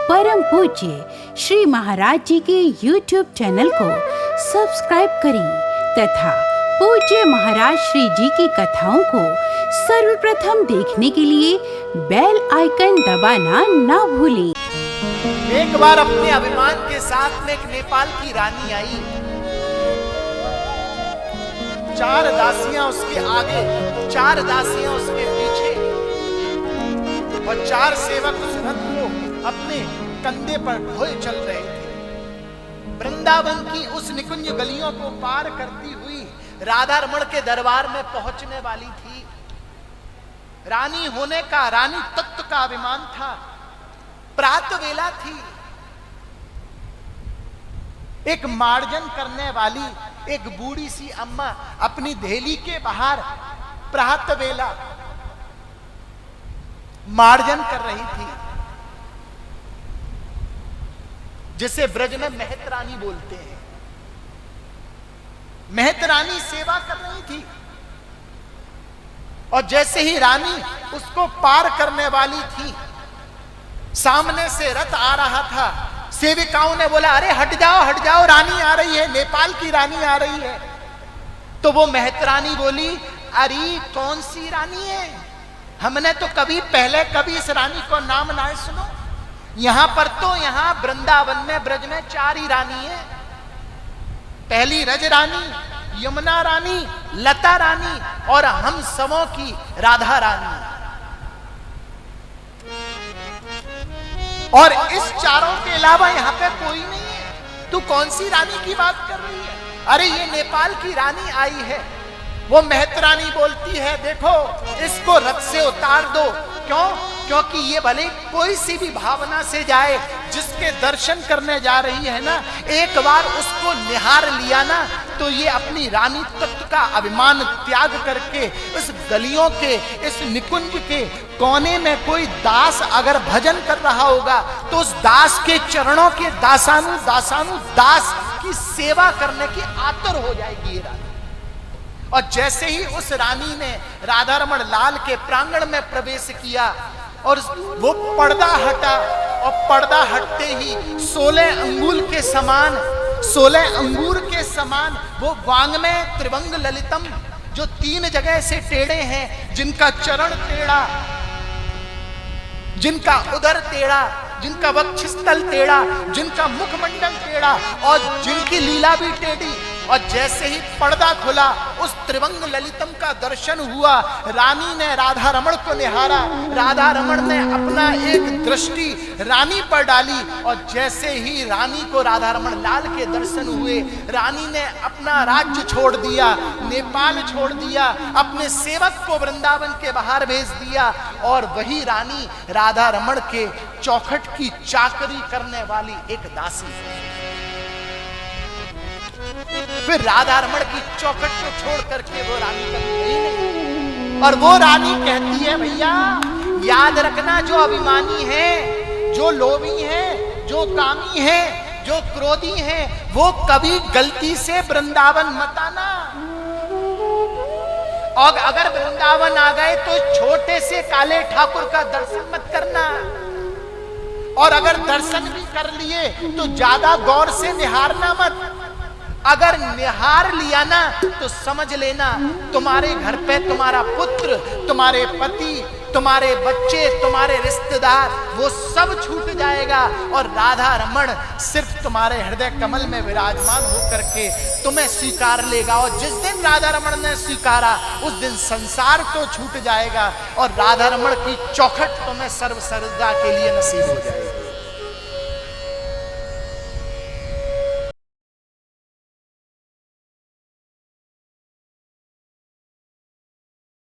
परम पूज्य श्री महाराज जी के YouTube चैनल को सब्सक्राइब करें तथा पूज्य महाराज श्री जी की कथाओं को सर्वप्रथम देखने के लिए बेल आइकन दबाना ना भूलें। एक बार अपने अभिमान के साथ में एक नेपाल की रानी आई। 4 दासियां उसके आगे, 4 दासियां उसके पीछे और 4 सेवक उस रथ को अपने कंधे पर ढोए चल रहे थे। वृंदावन की उस निकुंज गलियों को पार करती हुई राधा रमण के दरबार में पहुंचने वाली थी। रानी होने का, रानी तत्व का अभिमान था। प्रातः वेला थी। एक मार्जन करने वाली एक बूढ़ी सी अम्मा अपनी धेली के बाहर प्रातः वेला मार्जन कर रही थी, जिसे ब्रज में मेहतरानी बोलते हैं। मेहतरानी सेवा कर रही थी और जैसे ही रानी उसको पार करने वाली थी, सामने से रथ आ रहा था। सेविकाओं ने बोला, अरे हट जाओ, रानी आ रही है, नेपाल की रानी आ रही है। तो वो मेहतरानी बोली, अरे कौन सी रानी है? हमने तो कभी इस रानी को नाम ना सुनो। यहां पर तो यहाँ वृंदावन में, ब्रज में 4 ही रानी है। पहली रज रानी, यमुना रानी, लता रानी और हम सबों की राधा रानी। और इस चारों के अलावा यहाँ पे कोई नहीं है। तू कौन सी रानी की बात कर रही है? अरे ये नेपाल की रानी आई है। वो मेहतरानी बोलती है, देखो इसको रथ से उतार दो। क्यों? क्योंकि ये भले कोई सी भी भावना से जाए, जिसके दर्शन करने जा रही है ना, एक बार उसको निहार लिया ना, तो ये अपनी रानी तत्व का अभिमान त्याग करके इस गलियों के, इस निकुंज के कोने में कोई दास अगर भजन कर रहा होगा, तो उस दास के चरणों के दासानु दास की सेवा करने की आतुर हो जाएगी ये रानी। और जैसे ही उस रानी ने राधा रमण लाल के प्रांगण में प्रवेश किया और वो पर्दा हटा, और पर्दा हटते ही 16 अंगूर के समान वो वांग में त्रिभंग ललितम, जो 3 जगह से टेढ़े हैं, जिनका चरण टेढ़ा, जिनका उदर टेढ़ा, जिनका वक्षस्थल टेढ़ा, जिनका मुखमंडल टेढ़ा और जिनकी लीला भी टेढ़ी। और जैसे ही पर्दा खुला, उस त्रिभंग ललितम का दर्शन हुआ। रानी ने राधा रमण को निहारा, राधा रमण ने अपना एक दृष्टि रानी पर डाली और जैसे ही रानी को राधा रमण लाल के दर्शन हुए, रानी ने अपना राज्य छोड़ दिया, नेपाल छोड़ दिया, अपने सेवक को वृंदावन के बाहर भेज दिया और वही रानी राधा रमण के चौखट की चाकरी करने वाली एक दासी। फिर राधा रमण की चौखट को छोड़ करके वो रानी कभी गई नहीं। और वो रानी कहती है, भैया याद रखना, जो अभिमानी है, जो लोभी है, जो कामी है, जो क्रोधी है, वो कभी गलती से वृंदावन मत आना। और अगर वृंदावन आ गए तो छोटे से काले ठाकुर का दर्शन मत करना। और अगर दर्शन भी कर लिए तो ज्यादा गौर से निहारना मत। अगर निहार लिया ना तो समझ लेना, तुम्हारे घर पे तुम्हारा पुत्र, तुम्हारे पति, तुम्हारे बच्चे, तुम्हारे रिश्तेदार, वो सब छूट जाएगा और राधा रमण सिर्फ तुम्हारे हृदय कमल में विराजमान होकर के तुम्हें स्वीकार लेगा। और जिस दिन राधा रमण ने स्वीकारा, उस दिन संसार तो छूट जाएगा और राधा रमण की चौखट तुम्हें सर्व सर्वदा के लिए नसीब हो जाएगी।